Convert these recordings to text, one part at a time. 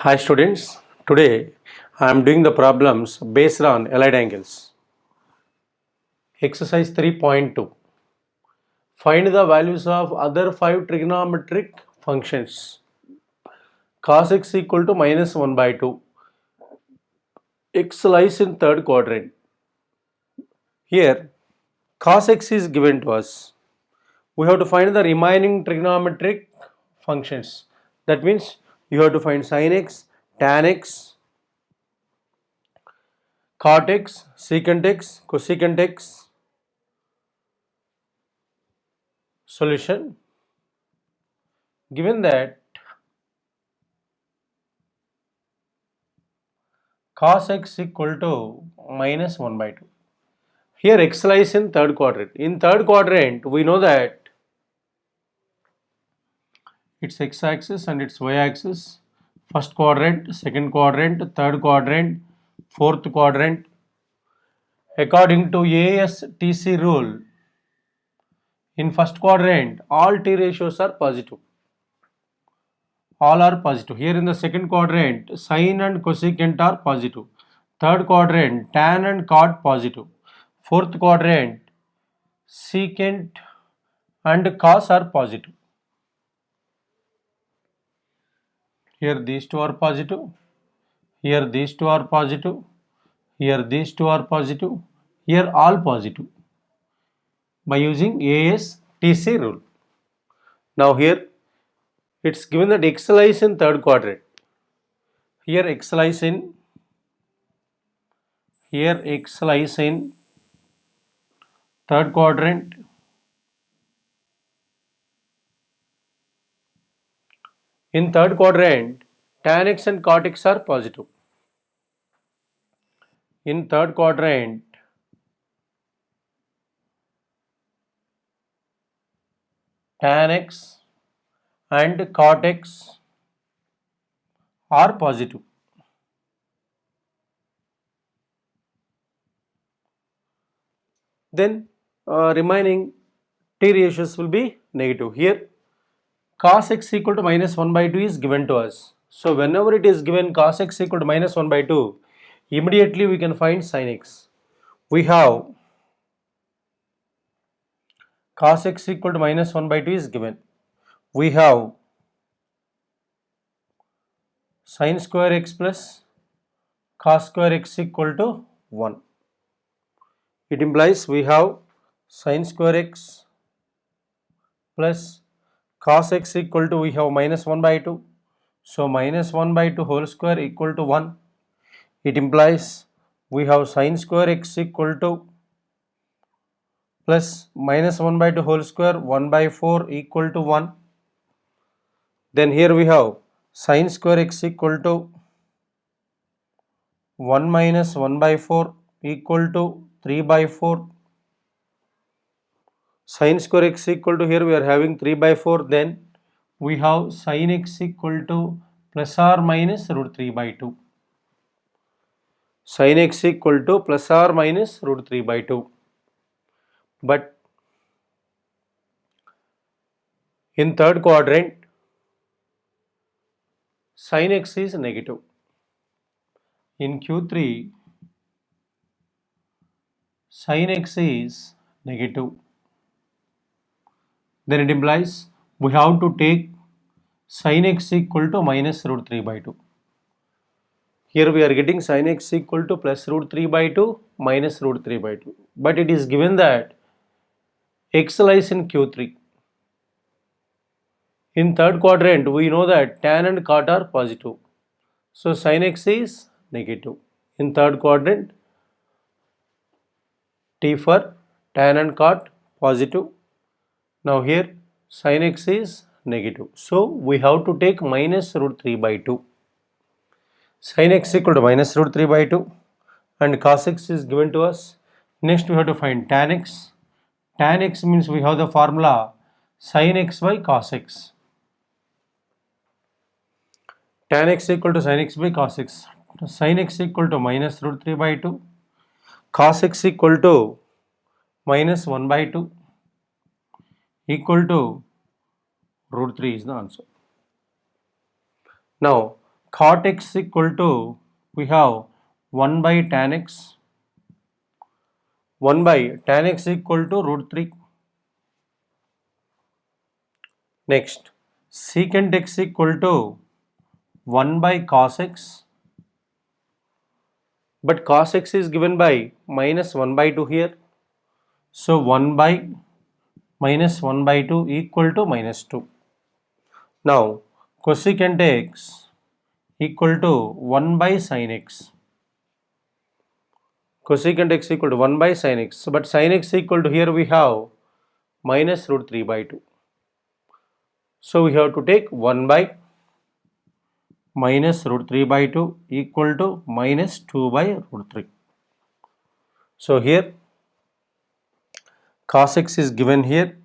Hi students, today I am doing the problems based on allied angles. Exercise 3.2. Find the values of other 5 trigonometric functions. Cos x equal to minus 1 by 2. X lies in third quadrant. Here cos x is given to us. We have to find the remaining trigonometric functions. That means you have to find sin x, tan x, cot x, secant x, cosecant x. Solution. Given that cos x equal to minus 1 by 2. Here x lies in third quadrant. In third quadrant, we know that it's x axis and it's y axis. First quadrant, second quadrant, third quadrant, fourth quadrant. According to ASTC rule, in first quadrant, all t ratios are positive. All are positive. Here in the second quadrant, sine and cosecant are positive. Third quadrant, tan and cot positive. Fourth quadrant, secant and cos are positive. Here these two are positive. Here these two are positive. Here these two are positive. Here all positive by using ASTC rule. Now here it's given that x lies in third quadrant. Here x lies in third quadrant. In third quadrant, tan x and cot x are positive. In third quadrant, tan x and cot x are positive. Then remaining t ratios will be negative. Here cos x equal to minus 1 by 2 is given to us. So whenever it is given cos x equal to minus 1 by 2, immediately we can find sin x. We have cos x equal to minus 1 by 2 is given. We have sin square x plus cos square x equal to 1. It implies we have sin square x plus cos x equal to we have minus 1 by 2. So minus 1 by 2 whole square equal to 1. It implies we have sin square x equal to plus minus 1 by 2 whole square 1 by 4 equal to 1. Then here we have sin square x equal to 1 minus 1 by 4 equal to 3 by 4. Sin square x equal to here we are having 3 by 4, then we have sin x equal to plus or minus root 3 by 2. Sin x equal to plus or minus root 3 by 2. But in third quadrant, sin x is negative. In Q3, sin x is negative. Then it implies we have to take sin x equal to minus root 3 by 2. Here we are getting sin x equal to plus root 3 by 2 minus root 3 by 2. But it is given that x lies in Q3. In third quadrant, we know that tan and cot are positive. So sin x is negative. In third quadrant, T for tan and cot positive. Now here sin x is negative. So we have to take minus root 3 by 2. Sin x equal to minus root 3 by 2 and cos x is given to us. Next we have to find tan x. Tan x means we have the formula sin x by cos x. Tan x equal to sin x by cos x. Sin x equal to minus root 3 by 2. Cos x equal to minus 1 by 2 equal to root 3 is the answer. Now cot x equal to, we have 1 by tan x, 1 by tan x equal to root 3. Next, secant x equal to 1 by cos x, but cos x is given by minus 1 by 2 here. So 1 by minus 1 by 2 equal to minus 2. Now cosecant x equal to 1 by sin x. Cosecant x equal to 1 by sin x. But sin x equal to, here we have minus root 3 by 2. So we have to take 1 by minus root 3 by 2 equal to minus 2 by root 3. So here cos x is given here.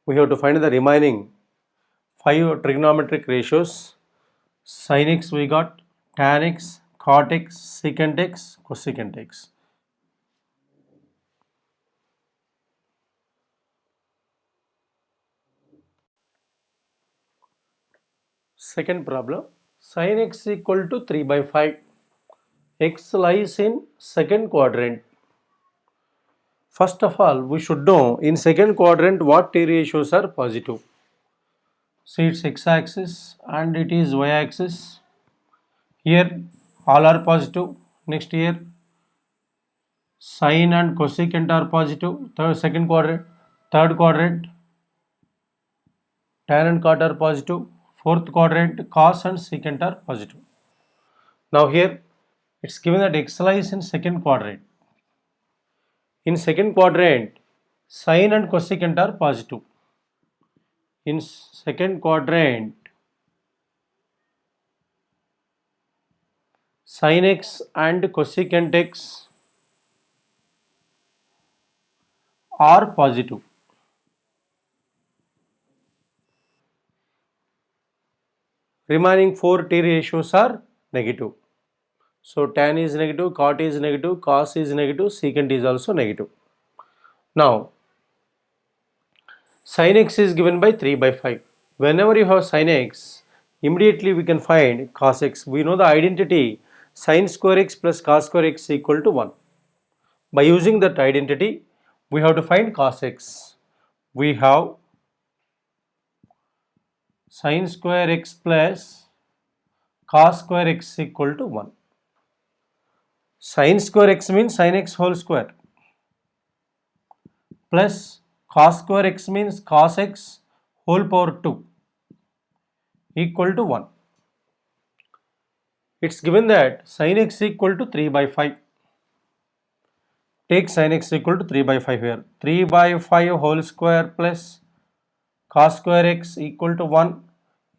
We have to find the remaining 5 trigonometric ratios. Sin x we got, tan x, cot x, secant x, cosecant x. Second problem, sin x equal to 3 by 5. X lies in second quadrant. First of all, we should know in second quadrant what t ratios are positive. See, it's x-axis and it is y-axis. Here all are positive. Next here sine and cosecant are positive. Second quadrant. Third quadrant tan and cot are positive. Fourth quadrant cos and secant are positive. Now here it's given that x lies in second quadrant. In second quadrant, sine and cosecant are positive. In second quadrant, sin x and cosecant x are positive. Remaining 4 t ratios are negative. So tan is negative, cot is negative, cos is negative, secant is also negative. Now sin x is given by 3 by 5. Whenever you have sin x, immediately we can find cos x. We know the identity sin square x plus cos square x equal to 1. By using that identity, we have to find cos x. We have sin square x plus cos square x equal to 1. Sin square x means sin x whole square plus cos square x means cos x whole power 2 equal to 1. It's given that sin x equal to 3 by 5. Take sin x equal to 3 by 5 here. 3 by 5 whole square plus cos square x equal to 1.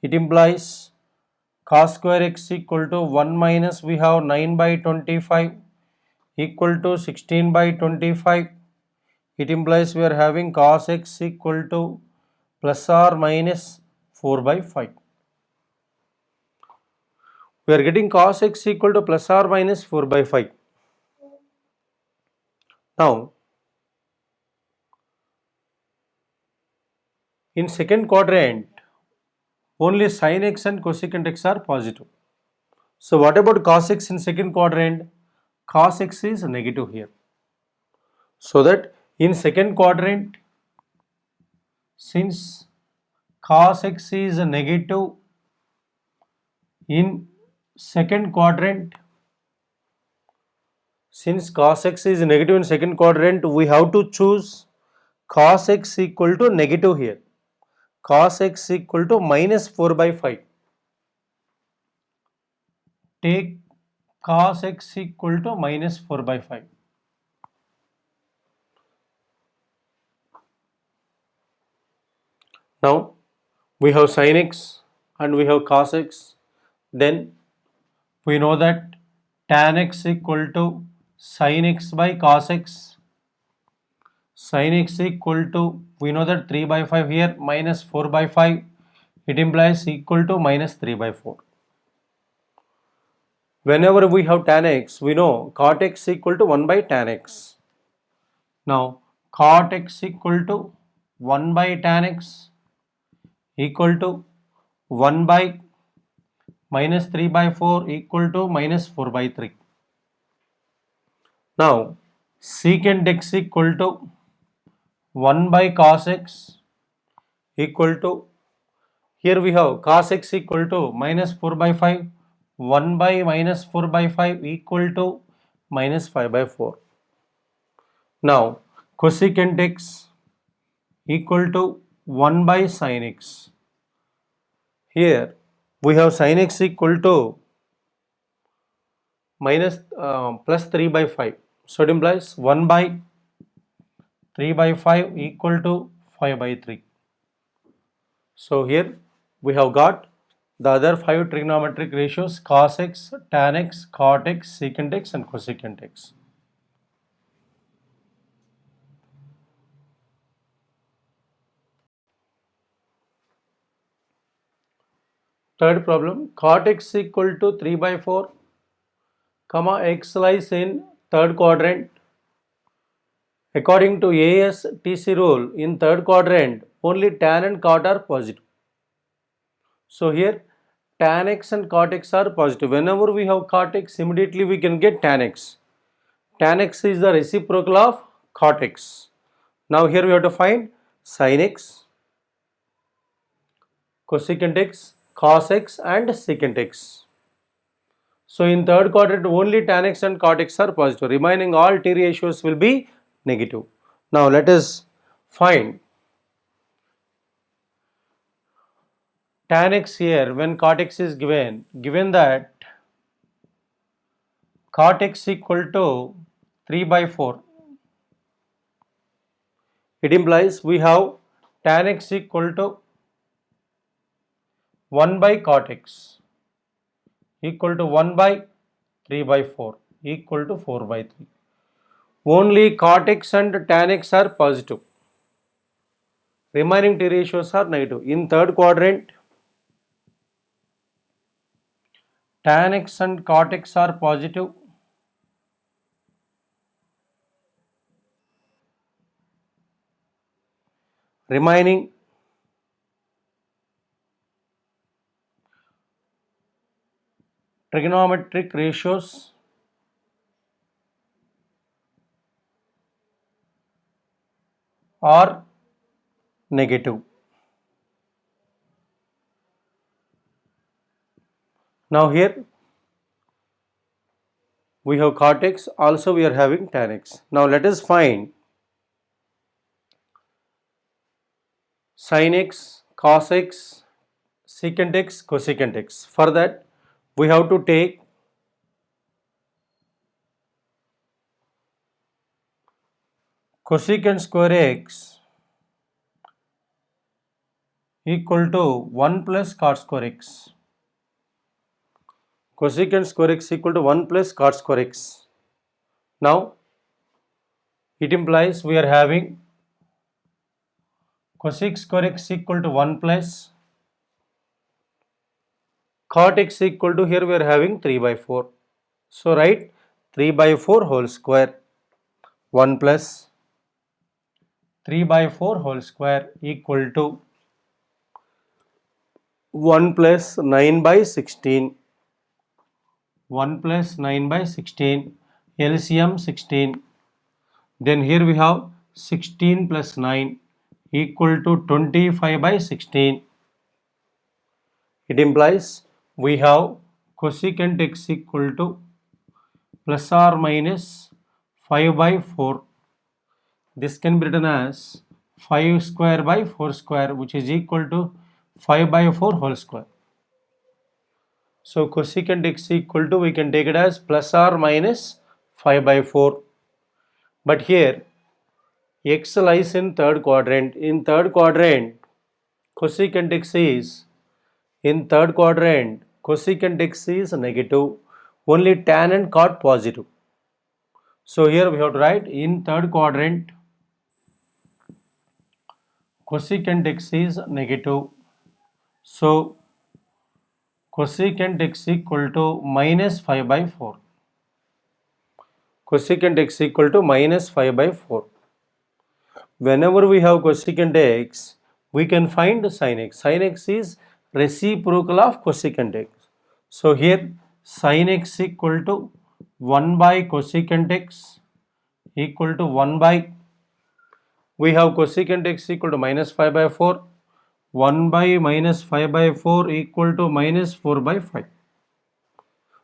It implies cos square x equal to 1 minus, we have 9 by 25 equal to 16 by 25. It implies we are having cos x equal to plus or minus 4 by 5. We are getting cos x equal to plus or minus 4 by 5. Now, in second quadrant, only sin x and cosecant x are positive. So what about cos x in second quadrant? Cos x is negative here. So that in second quadrant, since cos x is negative in second quadrant, since cos x is negative in second quadrant, we have to choose cos x equal to negative here. Cos x equal to minus 4 by 5. Take cos x equal to minus 4 by 5. Now we have sin x and we have cos x. Then we know that tan x equal to sin x by cos x. Sin x equal to, we know that 3 by 5 here minus 4 by 5. It implies equal to minus 3 by 4. Whenever we have tan x, we know cot x equal to 1 by tan x. Now cot x equal to 1 by tan x equal to 1 by minus 3 by 4 equal to minus 4 by 3. Now secant x equal to 1 by cos x equal to, here we have cos x equal to minus 4 by 5, 1 by minus 4 by 5 equal to minus 5 by 4. Now cosecant x equal to 1 by sin x. Here we have sin x equal to minus plus 3 by 5. So it implies 1 by 3 by 5 equal to 5 by 3. So here we have got the other 5 trigonometric ratios: cos x, tan x, cot x, secant x and cosecant x. Third problem, cot x equal to 3 by 4, comma x lies in third quadrant. According to ASTC rule, in third quadrant, only tan and cot are positive. So here tan x and cot x are positive. Whenever we have cot x, immediately we can get tan x. Tan x is the reciprocal of cot x. Now here we have to find sin x, cosecant x, cos x and secant x. So in third quadrant only tan x and cot x are positive. Remaining all t ratios will be negative. Now let us find tan x here when cot x is given that cot x equal to 3 by 4. It implies we have tan x equal to 1 by cot x equal to 1 by 3 by 4 equal to 4 by 3. Only cot x and tan x are positive. Remaining t ratios are negative. In third quadrant, tan x and cot x are positive. Remaining trigonometric ratios are negative. Now here we have cot x, also we are having tan x. Now let us find sin x, cos x, secant x, cosecant x. For that we have to take cosecant square x equal to 1 plus cot square x. Cosecant square x equal to 1 plus cot square x. Now it implies we are having cosec square x equal to 1 plus cot x equal to, here we are having 3 by 4. So write 3 by 4 whole square 1 plus 3 by 4 whole square equal to 1 plus 9 by 16. 1 plus 9 by 16, LCM 16. Then here we have 16 plus 9 equal to 25 by 16. It implies we have cosecant x equal to plus or minus 5 by 4. This can be written as 5 square by 4 square, which is equal to 5 by 4 whole square. So cosecant x equal to, we can take it as plus or minus 5 by 4. But here x lies in third quadrant. In third quadrant, cosecant x is, in third quadrant, cosecant x is negative. Only tan and cot positive. So here we have to write in third quadrant, cosecant x is negative. So cosecant x equal to minus 5 by 4. Cosecant x equal to minus 5 by 4. Whenever we have cosecant x, we can find sin x. Sin x is reciprocal of cosecant x. So here sin x equal to 1 by cosecant x equal to 1 by, we have cosecant x equal to minus 5 by 4, 1 by minus 5 by 4 equal to minus 4 by 5.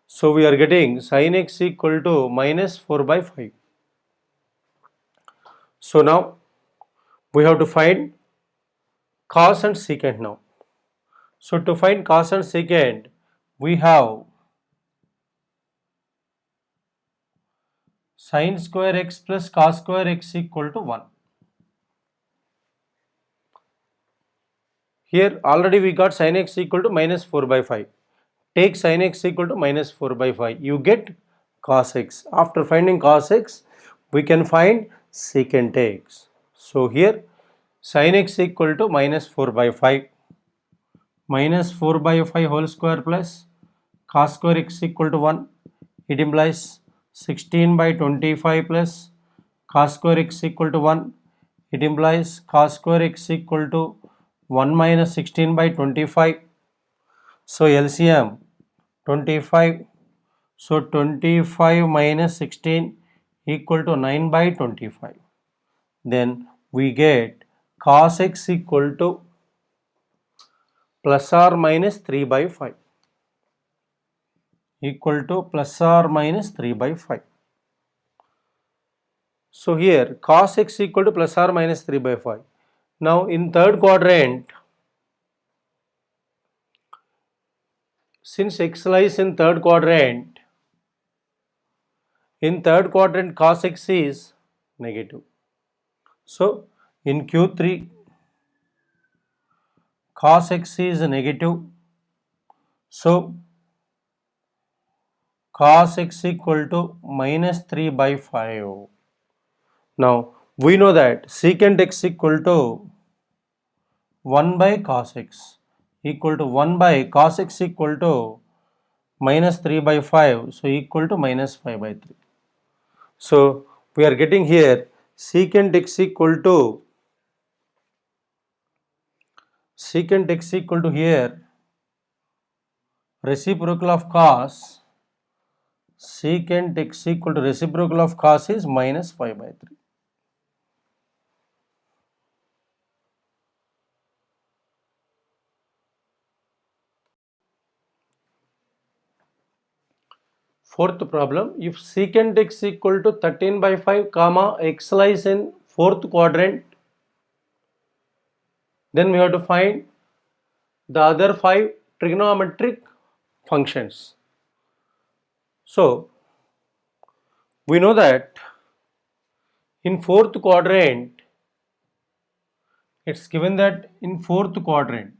So we are getting sin x equal to minus 4 by 5. So now we have to find cos and secant now. So to find cos and secant, we have sin square x plus cos square x equal to 1. Here already we got sin x equal to minus 4 by 5. Take sin x equal to minus 4 by 5. You get cos x. After finding cos x, we can find secant x. So here sin x equal to minus 4 by 5. Minus 4 by 5 whole square plus cos square x equal to 1. It implies 16 by 25 plus cos square x equal to 1. It implies cos square x equal to 1 minus 16 by 25. So LCM 25. So 25 minus 16 equal to 9 by 25. Then we get cos x equal to plus or minus 3 by 5. Equal to plus or minus 3 by 5. So here cos x equal to plus or minus 3 by 5. Now in third quadrant, since x lies in third quadrant cos x is negative. So in Q3 cos x is negative. So cos x equal to minus 3 by 5. Now we know that secant x equal to 1 by cos x equal to 1 by cos x equal to minus 3 by 5, so equal to minus 5 by 3. So we are getting here secant x equal to here reciprocal of cos, secant x equal to reciprocal of cos is minus 5 by 3. Fourth problem, if secant x equal to 13 by 5 comma x lies in fourth quadrant, then we have to find the other 5 trigonometric functions. So we know that in fourth quadrant, it's given that in fourth quadrant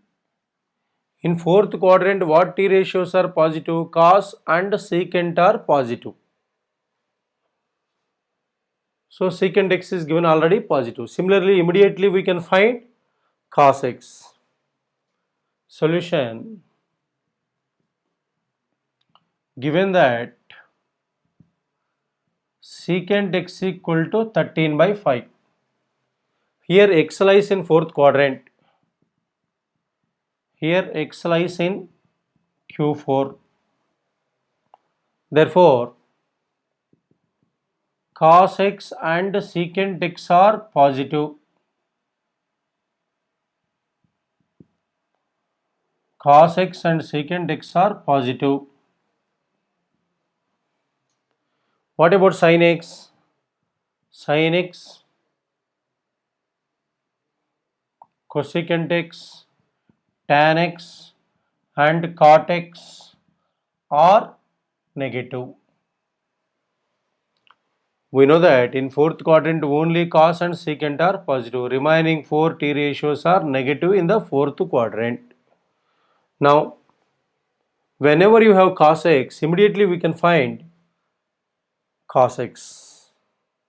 what t ratios are positive? Cos and secant are positive. So secant x is given already positive. Similarly, immediately we can find cos x. Solution, given that secant x equal to 13 by 5. Here x lies in fourth quadrant. Here x lies in Q4. Therefore, cos x and secant x are positive. Cos x and secant x are positive. What about sin x? Sin x, cosecant x, tan x and cot x are negative. We know that in fourth quadrant only cos and secant are positive. Remaining 4 t ratios are negative in the fourth quadrant. Now, whenever you have cos x, immediately we can find cos x,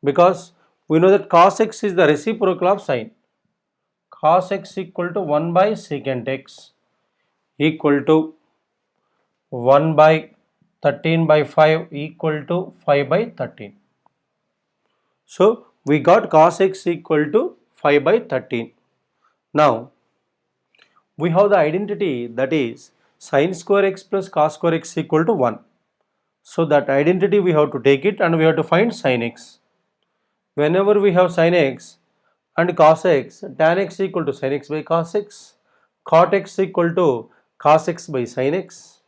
because we know that cos x is the reciprocal of sin. Cos x equal to 1 by secant x equal to 1 by 13 by 5 equal to 5 by 13. So we got cos x equal to 5 by 13. Now we have the identity, that is sin square x plus cos square x equal to 1. So that identity we have to take it and we have to find sin x. Whenever we have sin x and cos x, tan x equal to sin x by cos x, cot x equal to cos x by sin x.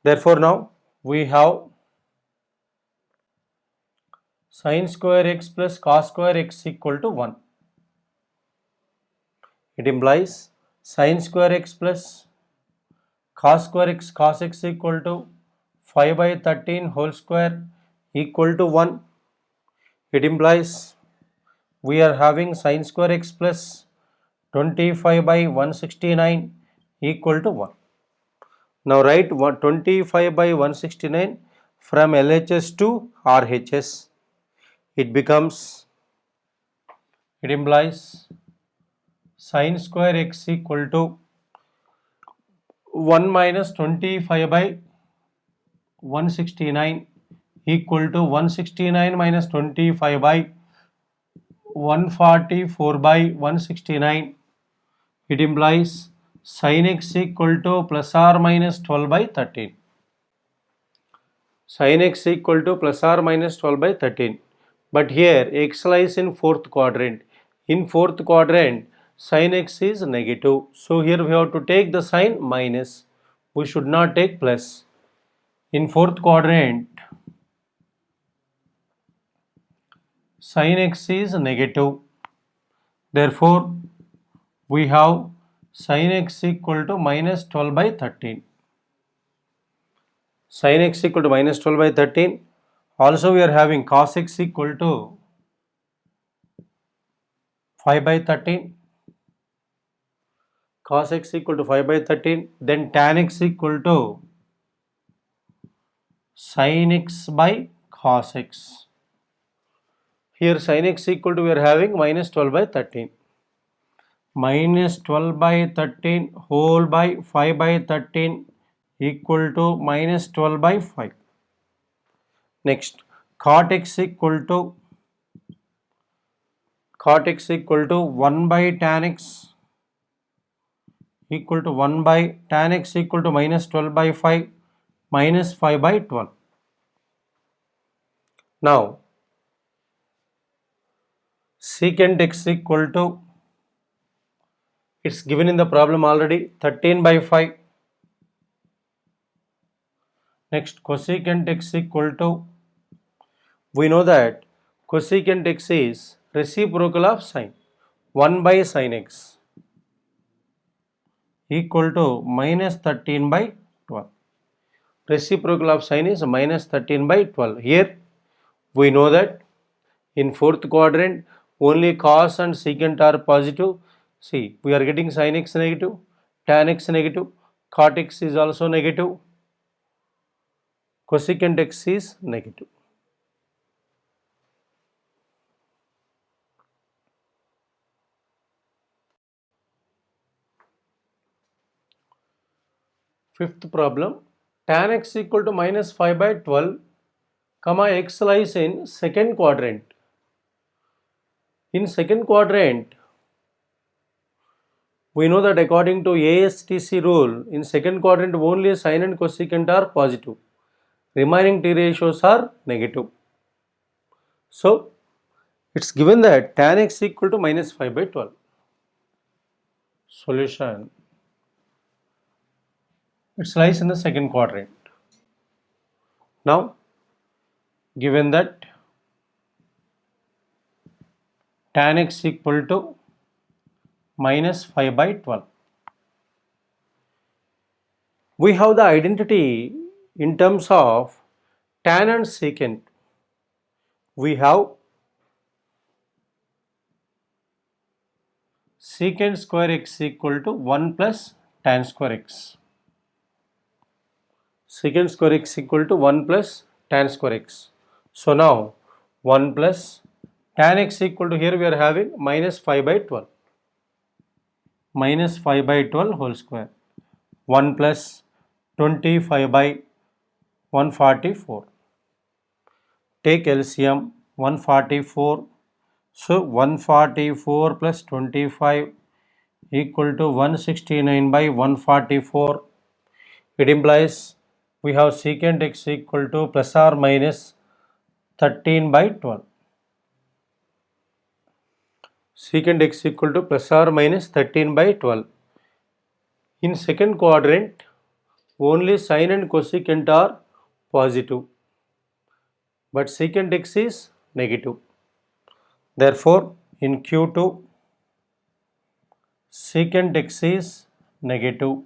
Therefore now we have sin square x plus cos square x equal to 1. It implies sin square x plus cos square x cos x equal to 5 by 13 whole square equal to 1. It implies we are having sin square x plus 25 by 169 equal to 1. Now write 25 by 169 from LHS to RHS. It implies sin square x equal to 1 minus 25 by 169 equal to 169 minus 25 by 144 by 169. It implies sin x equal to plus or minus 12 by 13. Sin x equal to plus or minus 12 by 13. But here x lies in fourth quadrant. In fourth quadrant, sin x is negative. So here we have to take the sign minus. We should not take plus. In fourth quadrant, sin x is negative. Therefore, we have sin x equal to minus 12 by 13. Sin x equal to minus 12 by 13. Also, we are having cos x equal to 5 by 13. Cos x equal to 5 by 13. Then tan x equal to sin x by cos x. Here sin x equal to we are having minus 12 by 13. Minus 12 by 13 whole by 5 by 13 equal to minus 12 by 5. Next, cot x equal to 1 by tan x equal to 1 by tan x equal to minus 12 by 5 minus 5 by 12. Now, secant x equal to, it's given in the problem already, 13 by 5. Next, cosecant x equal to, we know that cosecant x is reciprocal of sine, 1 by sin x equal to minus 13 by 12. Reciprocal of sine is minus 13 by 12. Here we know that in fourth quadrant only cos and secant are positive. See, we are getting sin x negative, tan x negative, cot x is also negative, cosecant x is negative. Fifth problem, tan x equal to minus 5 by 12, comma x lies in second quadrant. In second quadrant, we know that according to ASTC rule, in second quadrant only sin and cosecant are positive. Remaining t ratios are negative. So, it's given that tan x equal to minus 5 by 12. Solution. It lies in the second quadrant. Now, given that tan x equal to minus 5 by 12. We have the identity in terms of tan and secant. We have secant square x equal to 1 plus tan square x. Secant square x equal to 1 plus tan square x. So now 1 plus tan x equal to, here we are having minus 5 by 12. Minus 5 by 12 whole square. 1 plus 25 by 144. Take LCM 144. So 144 plus 25 equal to 169 by 144. It implies we have secant x equal to plus or minus 13 by 12. Secant x equal to plus or minus 13 by 12. In second quadrant, only sine and cosecant are positive, but secant x is negative. Therefore, in Q2, secant x is negative.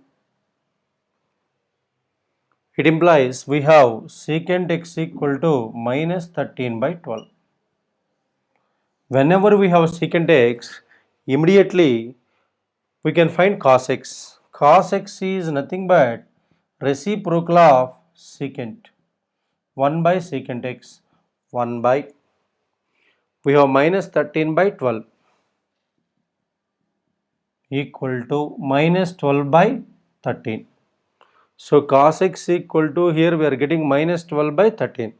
It implies we have secant x equal to minus 13 by 12. Whenever we have secant x, immediately we can find cos x. Cos x is nothing but reciprocal of secant. 1 by secant x. 1 by, we have minus 13 by 12 equal to minus 12 by 13. So cos x equal to, here we are getting minus 12 by 13.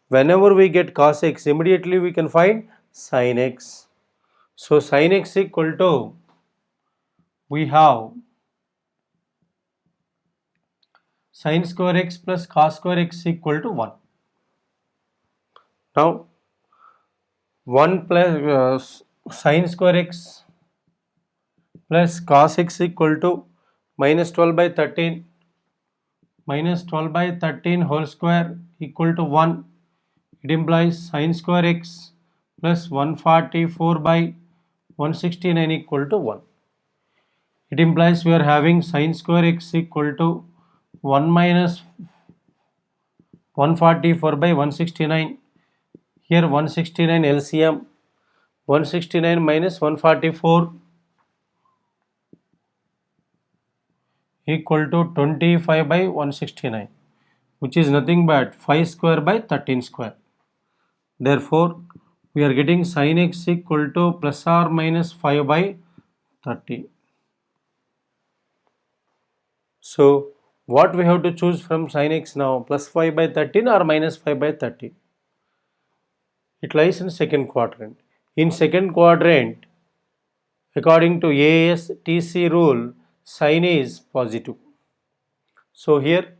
Whenever we get cos x, immediately we can find sin x. So sin x equal to, we have sin square x plus cos square x equal to 1. Now 1 plus sin square x plus cos x equal to minus 12 by 13. Minus 12 by 13 whole square equal to 1. It implies sin square x plus 144 by 169 equal to 1. It implies we are having sin square x equal to 1 minus 144 by 169. Here 169 LCM, 169 minus 144 equal to 25 by 169, which is nothing but 5 square by 13 square. Therefore, we are getting sin x equal to plus or minus 5 by 30. So, what we have to choose from sin x now, plus 5 by 13 or minus 5 by 30? It lies in second quadrant. In second quadrant, according to ASTC rule, sin is positive. So, here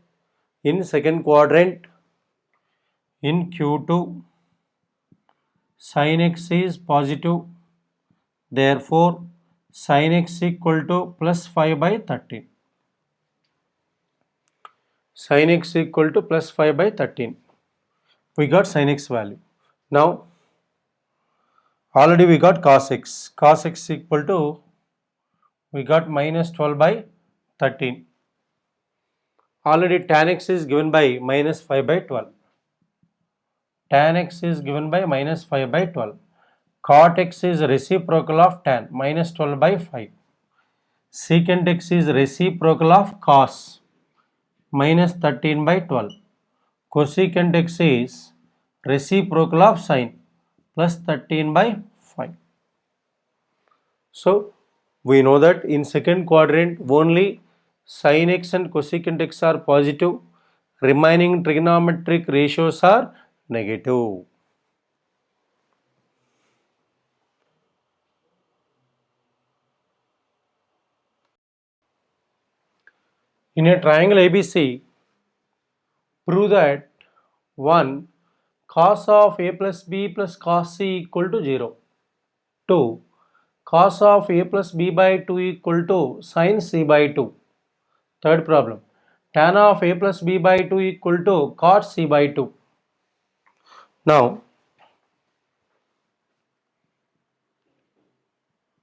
in second quadrant, in Q2, sin x is positive. Therefore, sin x equal to plus 5 by 13. Sin x equal to plus 5 by 13. We got sin x value. Now, already we got cos x. Cos x equal to, we got minus 12 by 13. Already tan x is given by minus 5 by 12. Tan x is given by minus 5 by 12. Cot x is reciprocal of tan, minus 12 by 5. Secant x is reciprocal of cos, minus 13 by 12. Cosecant x is reciprocal of sin, plus 13 by 5. So, we know that in second quadrant only sin x and cosecant x are positive, remaining trigonometric ratios are negative. In a triangle ABC, prove that 1. Cos of a plus b plus cos c equal to 0. 2. Cos of a plus b by 2 equal to sin c by 2. Third problem. Tan of a plus b by 2 equal to cot c by 2. Now,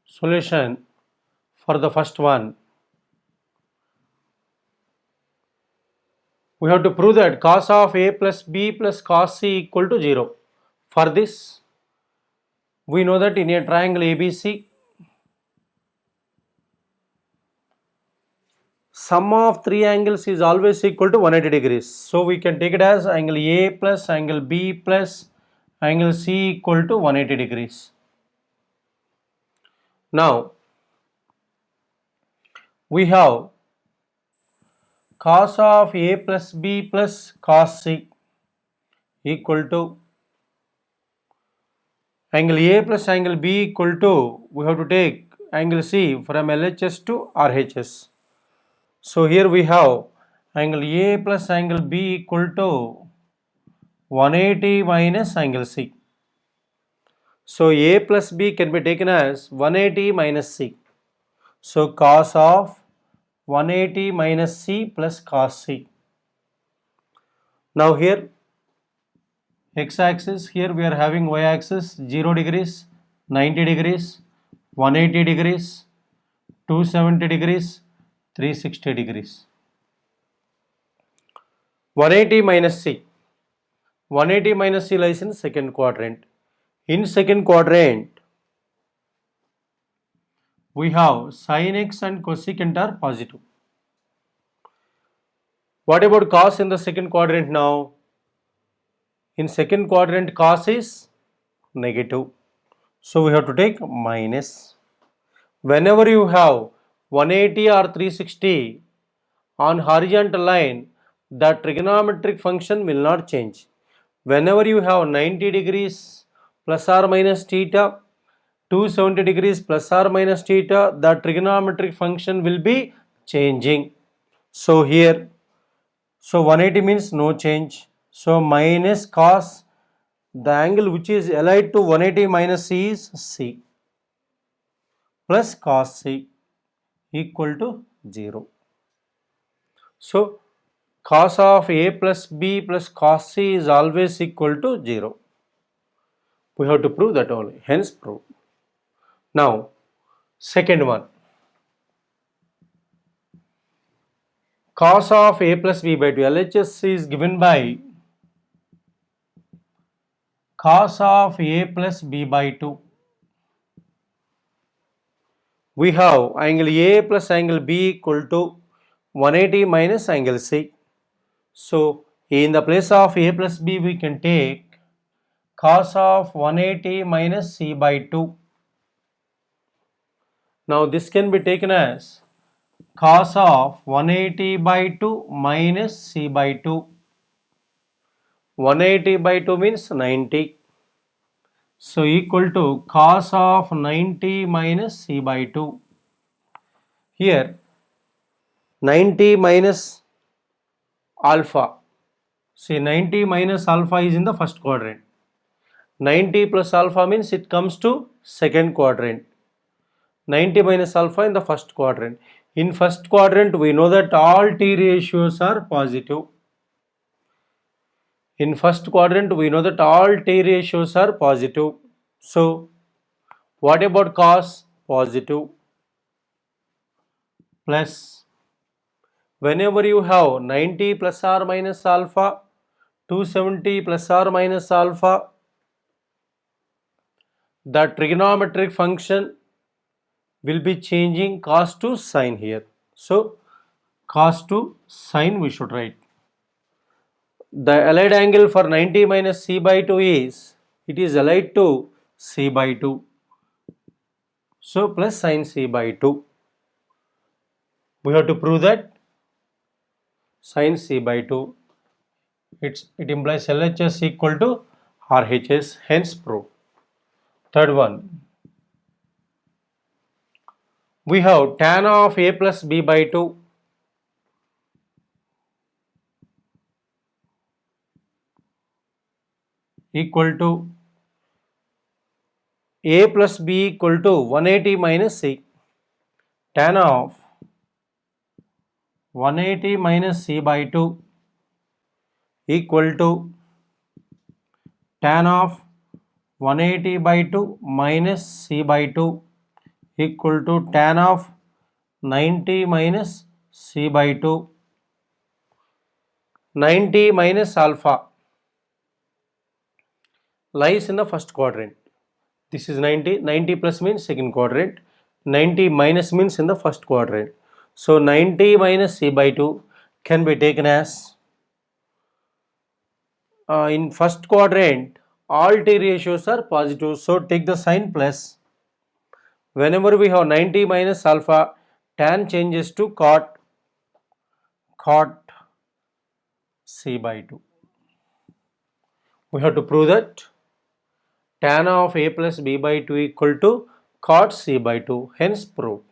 solution for the first one. We have to prove that cos of a plus b plus cos c equal to 0. For this, we know that in a triangle ABC, sum of three angles is always equal to 180 degrees. So we can take it as angle A plus angle B plus angle C equal to 180 degrees. Now, we have cos of A plus B plus cos C equal to angle A plus angle B equal to, we have to take angle C from LHS to RHS. So here we have angle A plus angle B equal to 180 minus angle C. So A plus B can be taken as 180 minus C. So cos of 180 minus C plus cos C. Now here x-axis, here we are having y-axis 0 degrees, 90 degrees, 180 degrees, 270 degrees, 360 degrees. 180 minus C. 180 minus C lies in second quadrant. In second quadrant, we have sin x and cosecant are positive. What about cos in the second quadrant now? In second quadrant, cos is negative. So we have to take minus. Whenever you have 180 or 360 on horizontal line, the trigonometric function will not change. Whenever you have 90 degrees plus or minus theta, 270 degrees plus or minus theta, the trigonometric function will be changing. So here, so 180 means no change. So minus cos, the angle which is allied to 180 minus C is C plus cos C equal to 0. So cos of A plus B plus cos C is always equal to 0. We have to prove that only, hence prove. Now, second one. Cos of A plus B by 2. LHS is given by cos of A plus B by 2. We have angle A plus angle B equal to 180 minus angle C. So, in the place of A plus B, we can take cos of 180 minus C by 2. Now, this can be taken as cos of 180 by 2 minus C by 2. 180 by 2 means 90. So equal to cos of 90 minus C by 2. Here 90 minus alpha. See, 90 minus alpha is in the first quadrant. 90 plus alpha means it comes to second quadrant. 90 minus alpha in the first quadrant. In first quadrant, we know that all t ratios are positive. In first quadrant, we know that all t ratios are positive. So, what about cos? Positive. Plus, whenever you have 90 plus or minus alpha, 270 plus or minus alpha, the trigonometric function will be changing cos to sine here. So, cos to sine we should write. The allied angle for 90 minus C by 2 is, it is allied to C by 2. So, plus sine C by 2. We have to prove that sine C by 2. It implies LHS equal to RHS, hence prove. Third one. We have tan of A plus B by 2 equal to A plus B equal to 180 minus C. Tan of 180 minus C by 2 equal to tan of 180 by 2 minus C by 2 equal to tan of 90 minus C by 2. 90 minus alpha lies in the first quadrant. This is 90. 90 plus means second quadrant. 90 minus means in the first quadrant. So 90 minus C by 2 can be taken as in first quadrant all t ratios are positive. So take the sign plus. Whenever we have 90 minus alpha, tan changes to cot C by 2. We have to prove that tan of A plus B by 2 equal to cot c by 2, hence proved.